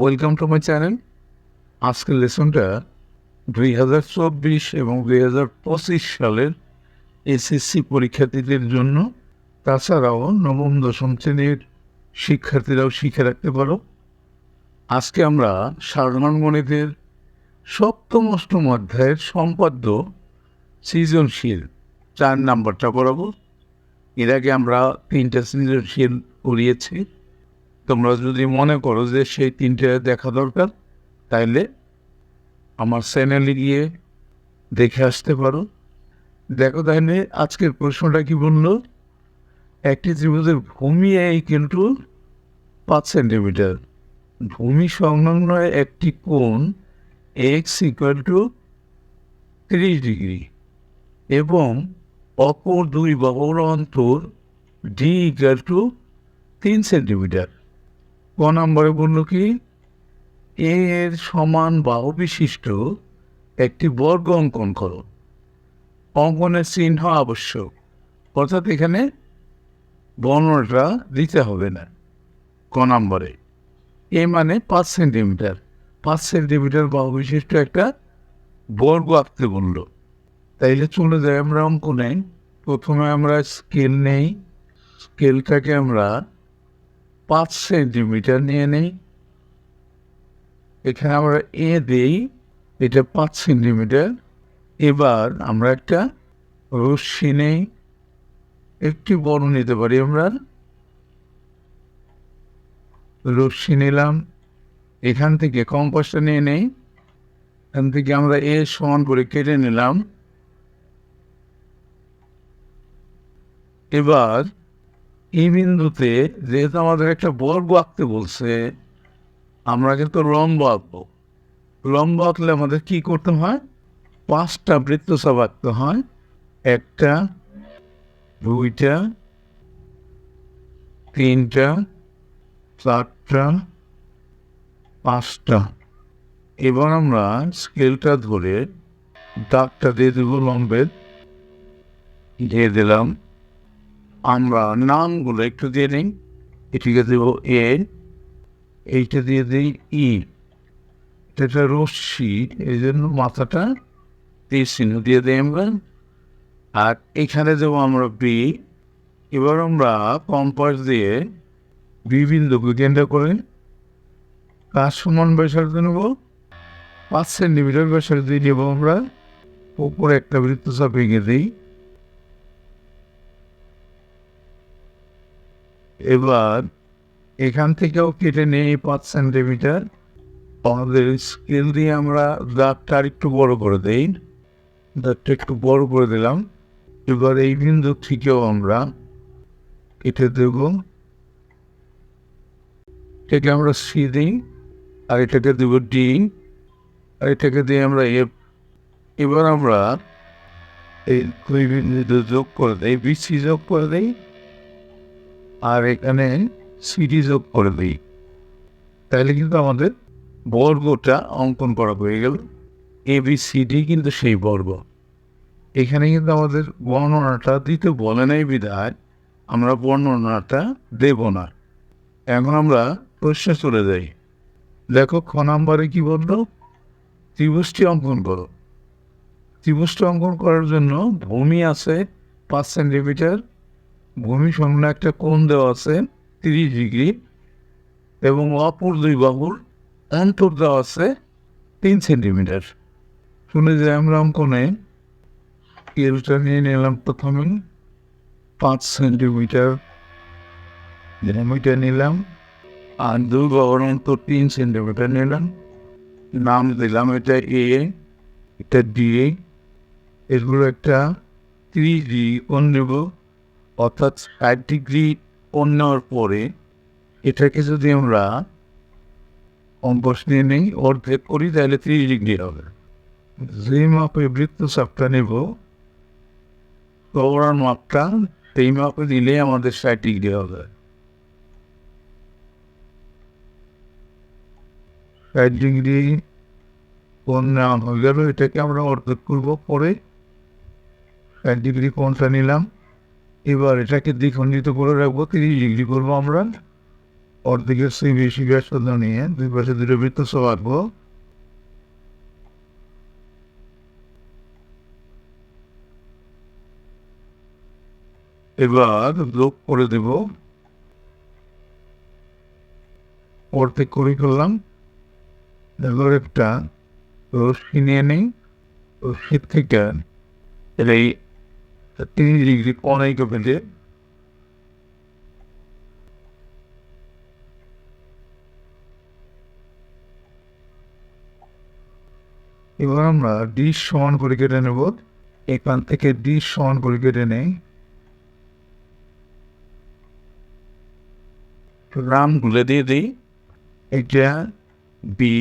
Welcome to my channel. আজকের লেসনটা 2024 এবং 2025 সালের এসএসসি পরীক্ষার্থীদের জন্য, তাছাড়াও নবম দশম শ্রেণীর শিক্ষার্থীরাও শিখে রাখতে পারো। আজকে আমরা সাধারণ গণিতের সপ্তম অষ্টম অধ্যায়ের সম্পাদ্য সৃজনশীল 4 নাম্বারটা পড়াবো। এর আগে আমরা 3টা সৃজনশীল পড়িয়েছি। তোমরা যদি মনে করো যে সেই 3টে দেখা দরকার, তাইলে আমার চ্যানেলে গিয়ে দেখে আসতে পারো। দেখো তাহলে আজকের প্রশ্নটা কি বললো, একটি ত্রিভুজের ভূমি কিন্তু 5 সেন্টিমিটার, ভূমি সংলগ্ন একটি কোণ x = 30 ডিগ্রি এবং অপর দুই বাহুর অন্তর d = 3 সেন্টিমিটার। ক নম্বরে বললো কি, এ এর সমান বাহু বিশিষ্ট একটি বর্গ অঙ্কন করো। অঙ্কনের চিহ্ন আবশ্যক, অর্থাৎ এখানে বর্ণটা দিতে হবে না। ক নম্বরে এ মানে 5 সেন্টিমিটার, 5 সেন্টিমিটার বাহু বিশিষ্ট একটা বর্গ আঁকতে বলল। তাইলে চলে যাই আমরা অঙ্কনে। প্রথমে আমরা স্কেল নেই, স্কেলটাকে আমরা 5 সেন্টিমিটার নিয়ে নেই। এখানে আমরা এ দেই, এটা 5 সেন্টিমিটার। এবার আমরা একটা রশ্মি নেই, একটি বড় নিতে পারি আমরা, রশ্মি নিলাম। এখান থেকে কম্পাসটা নিয়ে নেই, এখান থেকে আমরা এ সমান করে কেটে নিলাম। এবার এই বিন্দুতে যেহেতু আমাদের একটা বর্গ আঁকতে বলছে, আমরা কিন্তু লম্ব আঁকবো। লম্ব আঁকলে আমাদের কি করতে হয়, 5টা বৃত্তচাপ আঁকতে হয়। 1টা, 2টা, 3টা, 4টা, 5টা। এবার আমরা স্কেলটা ধরে দাগটা দিয়ে দেবো, লম্বের দিয়ে দিলাম। আমরা নামগুলো একটু দিয়ে নিই। এটিকে দেবো এ, এইটা দিয়ে দিই ই, এটা রশ্মি, এই জন্য মাথাটা তীর চিহ্ন দিয়ে দিই আমরা। আর এখানে দেবো আমরা বি। এবার আমরা কম্পাস দিয়ে বি বিন্দুকে কেন্দ্র করে কাজ সমান ব্যাসার্ধ নেব, 5 সেন্টিমিটার ব্যাসার্ধ নেব আমরা। উপরে একটা বৃত্তচাপ এঁকে দিই। এবার এখান থেকেও কেটে নেই 5 সেন্টিমিটার। আমাদের স্কেল দিয়ে আমরা দাগটা আর একটু বড় করে দিই, দাগটা একটু বড় করে দিলাম। এবার এই বিন্দু থেকেও আমরা কেটে দেব, এটাকে আমরা সি দিই, আর এটাকে দেব ডি, আর এটাকে দিয়ে আমরা এফ। এবার আমরা এই দুই বিন্দু যোগ করে দিই, বিসি যোগ করে দিই, আর এখানে সিডি যোগ করে দিই। তাহলে কিন্তু আমাদের বর্গটা অঙ্কন করা হয়ে গেল। ABCD কিন্তু সেই বর্গ। এখানে কিন্তু আমাদের বর্ণনাটা দিতে বলে নাই বিধায় আমরা বর্ণনাটা দেব না। এখন আমরা প্রশ্নে চলে যাই। দেখো খ নাম্বারে কি বললো, ত্রিভুজটি অঙ্কন করো। ত্রিভুজটি অঙ্কন করার জন্য ভূমি আছে 5 সেন্টিমিটার, ভূমি সংলগ্ন একটা কোণ দেওয়া আছে 30 ডিগ্রি এবং অপর দুই বাহুর অন্তর দেওয়া আছে 3 সেন্টিমিটার। শুনে যে আমরা অঙ্কনে স্কেলটা নিয়ে নিলাম। প্রথমে 5 সেন্টিমিটার ভূমিটা নিলাম, আর দুই বাহুর অন্তর 3 সেন্টিমিটার নিলাম। নাম দিলাম, এটা এ, এটা ডি। এগুলো একটা 30 ডিগ্রি কোণ নেব, অর্থাৎ 60 ডিগ্রি কোণ নেওয়ার পরে এটাকে যদি আমরা কম্পাস নিয়ে নেই, অর্ধেক করি, তাহলে 30 ডিগ্রি হবে। যে মাপে বৃত্তচাপটা নেব, চওড়ার মাপটা সেই মাপে দিলে আমাদের 60 ডিগ্রি হবে। 60 ডিগ্রি কোণ নেওয়া হয়ে গেল, এটাকে আমরা অর্ধেক করব। পরে 60 ডিগ্রি কোণটা নিলাম। এবার এটাকে দ্বিখণ্ডিত করে রাখবো, 30 ডিগ্রি করবো আমরা। অর্ধেকের চেয়ে বেশি ব্যাসার্ধ নিয়ে দুই পাশে দুটো বৃত্তচাপ আঁকবো। এবার যোগ করে দেব, অর্ধেক করে ফেললাম। এবার একটা রশ্মি নিয়ে নিই, রশ্মির থেকে এই 30 ডিগ্রি কোণ এঁকে ফেলে এবার আমরা ডিশ সমান করে কেটে নেব। এখান থেকে ডিশ সমান করে কেটে নেই। নামগুলো দিয়ে দিই, এটা বি,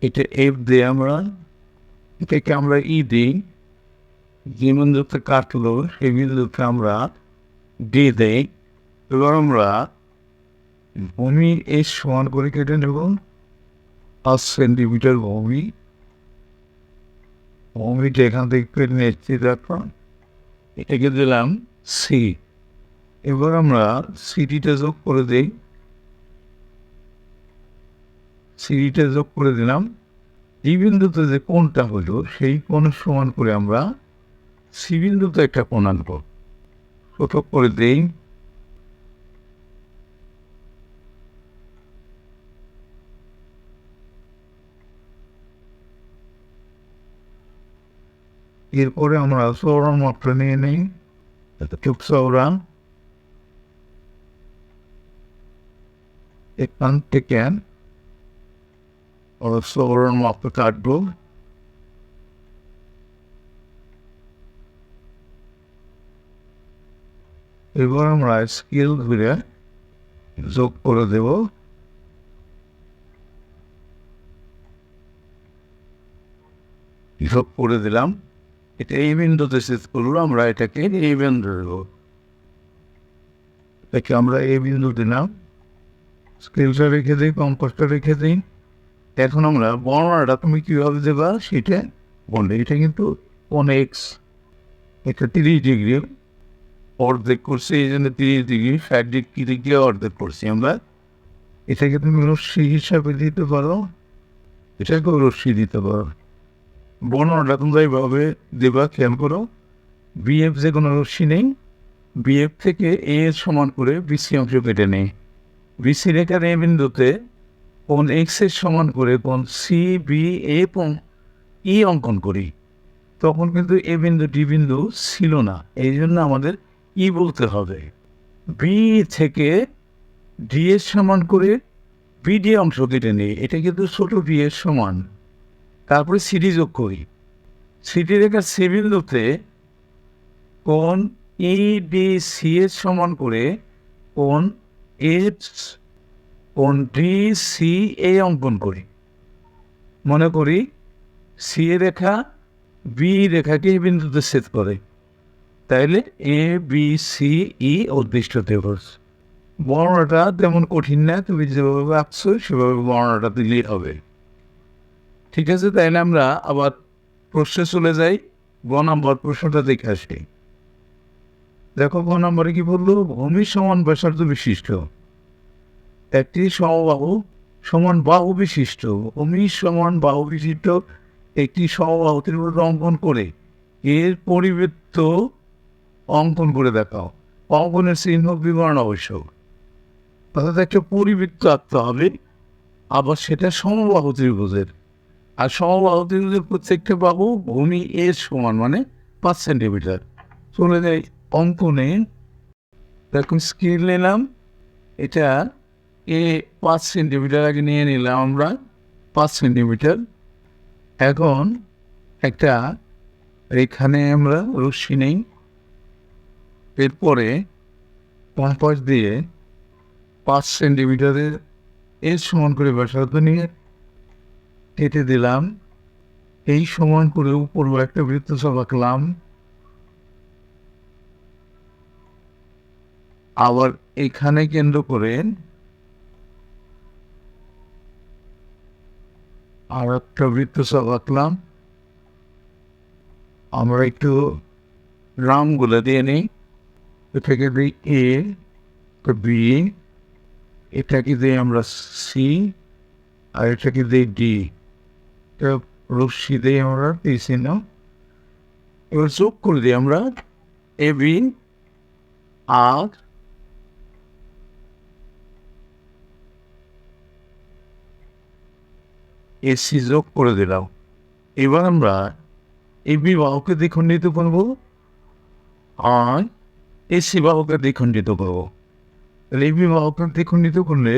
এটা এফ দিয়ে আমরা, এটাকে আমরা ই দিই, যে বিন্দুতে কাটলো সেই বিন্দুতে আমরা ডি দেই। এবার আমরা ভূমি এস সমান করে কেটে নেব, 5 সেন্টিমিটার ভূমি। ভূমিটা এখান থেকে কেটে নিচ্ছি, দেখো এটাকে দিলাম সি। এবার আমরা সিডিটা যোগ করে দিই, সিডিটা যোগ করে দিলাম। এই বিন্দুতে যে কোণটা হলো সেই কোণের সমান করে আমরা সি বিন্দুতে একটা কোণ আনবো, ছোট করে দিই। এরপরে আমরা চওড়ার মাপটা নিয়ে নিই, খুব চওড়া। এখান থেকে চওড়ার মাপটা কাটবো। এবার আমরা স্কেল ধরে যোগ করে দেব। যোগ করে দিলাম, এটা এই বিন্দুতে শেষ করবো, আমরা এটাকে এই বিন্দু দেবো। এটাকে আমরা এই বিন্দু দিলাম, স্কেলটা রেখে দিই, কম্পাসটা রেখে দিই। এখন আমরা বর্ণনাটা তুমি কীভাবে দেবা সেটা বলে। এটা কিন্তু কোণ এক্স, এটা 30 ডিগ্রি, অর্ধেক করছি এই জন্য 30 ডিগ্রি, 60 ডিগ্রি দিয়ে অর্ধেক করছি আমরা। এটাকে তুমি রশ্মি হিসাবে দিতে পারো, এটাকেও রশ্মি দিতে পারো। বর্ণনাটা তোমরা এইভাবে দেবা, খেয়াল করো। বিএফ যে কোনো রশ্মি নেই, বিএফ থেকে এ এর সমান করে বিসি অংশ কেটে নেই। বিসি রেখার এ বিন্দুতে কোণ এক্স এর সমান করে কোণ সি বি এবং ই অঙ্কন করি। তখন কিন্তু এ বিন্দু ডি বিন্দু ছিল না, এই জন্য আমাদের ই বলতে হবে। বি থেকে ডি এর সমান করে বিডি অংশ কেটে নেই, এটা কিন্তু ছোট বি এর সমান। তারপরে সিডি যোগ করি। সিডি রেখার সি বিন্দুতে কোণ ই ডি সি এর সমান করে কোণ এইচ কোণ ডি সি এ অঙ্কন করি। মনে করি সি রেখা বি রেখাকে এই বিন্দুতে ছেদ করে, তাইলে এ বি সি ই উদ্দিষ্ট ত্রিভুজ। বর্ণনাটা তেমন কঠিন না, তুমি যেভাবে আঁকছো সেভাবে বর্ণনাটা দিলেই হবে। ঠিক আছে, তাইলে আমরা আবার প্রশ্নে চলে যাই। গ নম্বর প্রশ্নটা দেখে আসি। দেখো গ নম্বরে কি বললো, ভূমি সমান ব্যাসার্ধ বিশিষ্ট একটি সমবাহু সমান বাহু বিশিষ্ট, ভূমি সমান বাহু বিশিষ্ট একটি সমবাহু ত্রিভুজ অঙ্কন করে এর পরিবৃত্ত অঙ্কন করে দেখাও। অঙ্কনের চিহ্ন বিবরণ আবশ্যক। অর্থাৎ একটা পরিবৃত্ত আঁকতে হবে, আবার সেটা সমবাহু ত্রিভুজের। আর সমবাহু ত্রিভুজের প্রত্যেকটা বাহু ভূমি এর সমান, মানে 5 সেন্টিমিটার। চলে যাই অঙ্কনে। দেখুন স্কেল নিলাম, এটা এ 5 সেন্টিমিটার আগে নিয়ে নিলাম আমরা, 5 সেন্টিমিটার। এখন একটা এখানে আমরা রশ্মি নেই, এরপরে কম্পাস দিয়ে 5 সেন্টিমিটারের এর সমান করে ব্যাসার্ধ নিয়ে কেটে দিলাম। এই সমান করে উপর একটা বৃত্তচাপ আঁকলাম। আবার এখানে কেন্দ্র করে আর একটা বৃত্তচাপ আঁকলাম। আমরা একটু নামগুলো দিয়ে নিই, এটাকে দিই এ, বি, এটাকে দিই আমরা সি, আর এটাকে দিই ডি। রশ্মি দিই আমরা এই চিহ্ন। এবার যোগ করে দিই আমরা এ বি আর এসি যোগ করে দিলাম। এবার আমরা এই বি বাহুকে দ্বিখণ্ডিত করব আর এসি বাহুকে দ্বিখণ্ডিত করব। তাহলে এই বি বাহুকে দ্বিখণ্ডিত করলে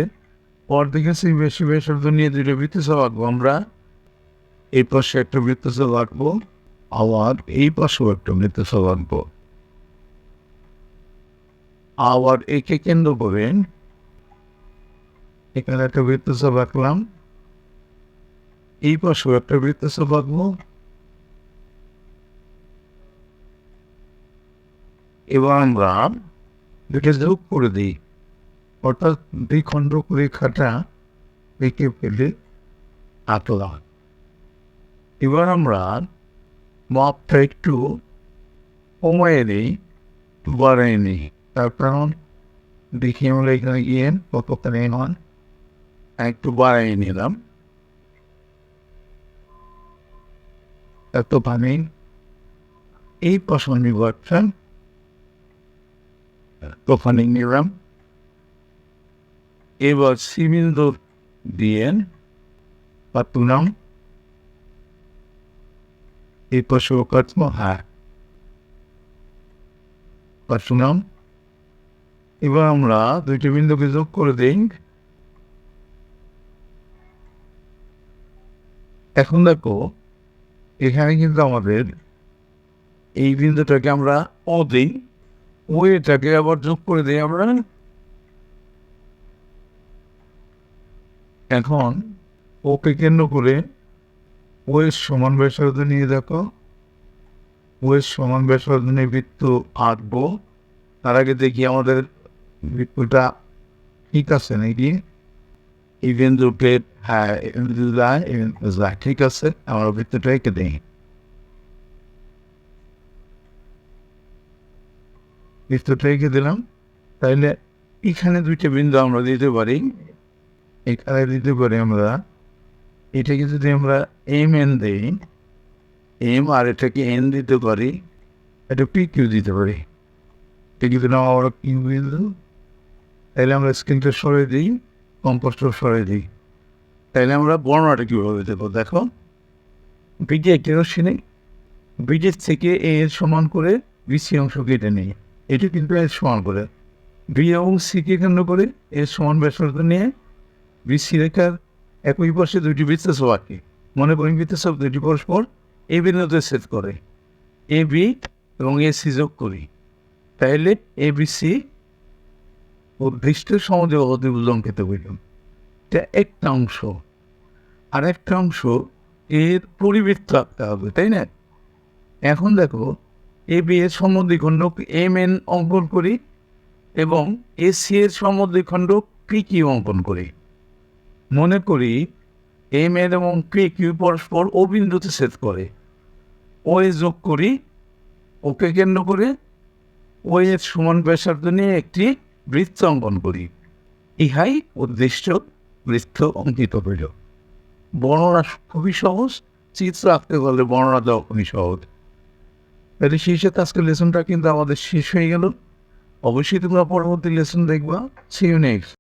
পর দিকে সেই বেশি ব্যাসার্ধ নিয়ে দুটো বৃত্তচাপ আঁকবো আমরা। এই পাশে একটা বৃত্তচাপ আঁকবো, আবার এই পাশেও একটা বৃত্তচাপ আঁকবো। আবার একে কেন্দ্র করে এখানে একটা বৃত্তচাপ আঁকলাম, এই পাশেও একটা বৃত্তচাপ আঁকবো। এবার আমরা দুটো যোগ করে দিই, অর্থাৎ দ্বিখণ্ডক রেখাটা এঁকে ফেলে আঁকলাম। এবার আমরা মাপটা একটু কমিয়ে নিই, বাড়িয়ে নিই। তার কারণ দেখি আমরা এখানে গিয়ে কতখানি হন, একটু বাড়িয়ে নিলাম। এত পানি এই পাশে নিবারটা তখনই নিলাম। এবার সিবিন্দু দিয়ে পাতলাম, এই পাশেও কাটবো, হ্যাঁ পাতলাম। এবার আমরা দুইটি বিন্দুকে যোগ করে দিই। এখন দেখো এখানে কিন্তু আমাদের এই বিন্দুটাকে আমরা ও দিই, ও এটাকে আবার যোগ করে দিই আমরা। এখন ওকে কেন্দ্র করে ও এর সমান ব্যাসার্ধ নিয়ে দেখো, ও এর সমান ব্যাসার্ধ নিয়ে বৃত্ত আঁকবো। তার আগে দেখি আমাদের বৃত্তটা ঠিক আছে নাকি। এই বিন্দুকে হ্যাঁ যায়, ঠিক আছে, আমরা বৃত্তটা এঁকে দিই। বৃত্তটা এঁকে দিলাম। তাইলে এখানে দুইটা বিন্দু আমরা দিতে পারি, এখানে দিতে পারি আমরা। এটাকে যদি আমরা এম এন দিই, এম, আর এটাকে এন দিতে পারি, এটা পি কিউ দিতে পারি। এটা দিলাম আমরা কিউ বিন্দু। তাইলে আমরা স্ক্রিনটা সরিয়ে দিই, কম্পাসটা সরিয়ে দিই। তাইলে আমরা বর্ণনাটা কীভাবে দেবো দেখো। বিডি একটি রশ্মি নেই, বিডির থেকে এ এর সমান করে বিসি অংশ কেটে নেই। এটা কিন্তু এর সমান করে বি এবং সিকে কেন্দ্র করে এর সমান ব্যাসার্ধ নিয়ে বিসি রেখার একই পাশে দুইটি বৃত্তচাপ আঁকি। মনে করি বৃত্তচাপ দুইটি পরস্পর এ বিন্দুতে ছেদ করে, এ বি এবং এ সি যোগ করি। তাইলে এ বি সি ও দৃষ্টির সমদ্বিবাহু ত্রিভুজ অঙ্কিত করলাম। এটা একটা অংশ। আর একটা অংশ এর পরিবৃত্ত আঁকতে হবে, তাই না? এখন দেখো এ বি এর সমদ্বিখণ্ডক এম এন অঙ্কন করি এবং এ সি এর সমদ্বিখণ্ডক পি কিউ অঙ্কন করি। মনে করি এম এন এবং পি কিউ পরস্পর ও বিন্দুতে ছেদ করে, ও এ যোগ করি, ওকে কেন্দ্র করে ও এর সমান ব্যাসার্ধ নিয়ে একটি বৃত্ত অঙ্কন করি। ইহাই উদ্দিষ্ট বৃত্ত অঙ্কিত হইল। বর্ণনা খুবই সহজ, চিত্র আঁকতে গেলে বর্ণনা দেওয়া খুবই সহজ। তাহলে সেই সাথে আজকের লেসনটা কিন্তু আমাদের শেষ হয়ে গেল। অবশ্যই তোমরা পরবর্তী লেসন দেখবা। See you next.